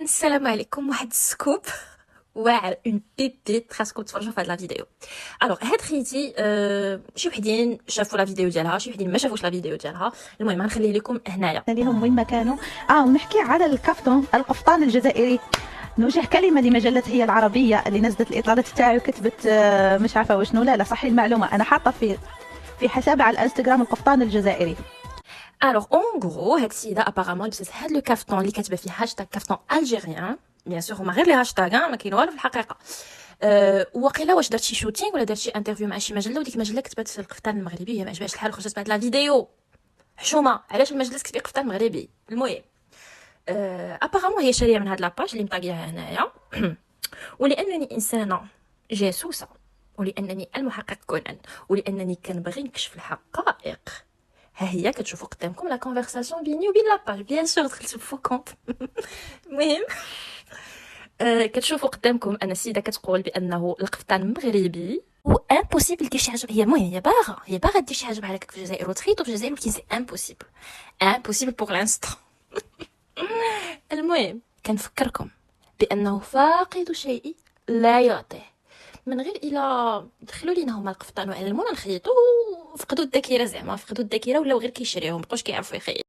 السلام عليكم. واحد السكوب واعر، اون بيبيت خاصكم تفرجوا في هاد لا فيديو. الوغ هاد خيتي شي وحدين شافوا لا فيديو ديالها، شي وحدين ما شافوش لا فيديو ديالها. المهم غنخليه لكم هنايا لهم وين ما كانوا. ونحكي على القفطان الجزائري. نوجه كلمه لمجله هي العربيه اللي نزلت الاطلالات تاعي وكتبت مش عارفه وشنو. لا صحي المعلومه، انا حاطه في حسابي على الانستغرام القفطان الجزائري. الوغ اون غرو هاد السيده ابارامون لبست هاد لو كافتون اللي كاتبه فيه هاشتاغ كافتون الجيريان. بيان سور هما غير لي هاشتاغ، ما كاين والو في الحقيقه. وقيلا واش دارت شي شوتينغ ولا دارت شي انترفيو مع شي مجله، وديك المجله كتبت القفطان المغربي، هي ما عجبهاش الحال وخرجت بهاد لا فيديو. حشومه، علاش المجله تكتبي قفطان مغربي؟ المهم ابارامون هي شاريه من هاد لاباج اللي مطاقيها هنايا. ولانني انسانه جاسوسه، ولانني المحقق كونان، ولانني كنبغي نكشف الحقائق، ها هي كتشوفوا قدامكم لا كونفرساسيون بيني وبين لاباج. بيان سور دخلت فو كونت. المهم كتشوفوا قدامكم ان السيده كتقول بانه القفطان مغربي و امبوسيبل دير شي حاجه. هي المهم هي باغا دير شي حاجه بحال هكاك في الجزائر وتخيطوا في الجزائر، ولكن سي امبوسيبل بوغ لانستون. المهم كنفكركم بانه فاقد شيء لا يعطيه، من غير الا دخلوا لينا هما القفطان وعلمونا نخيطوا، فقدوا الذاكره، زعما فقدوا الذاكره ولاو غير كيشريوهم، مبقاوش كيعرفوا يخيطوا.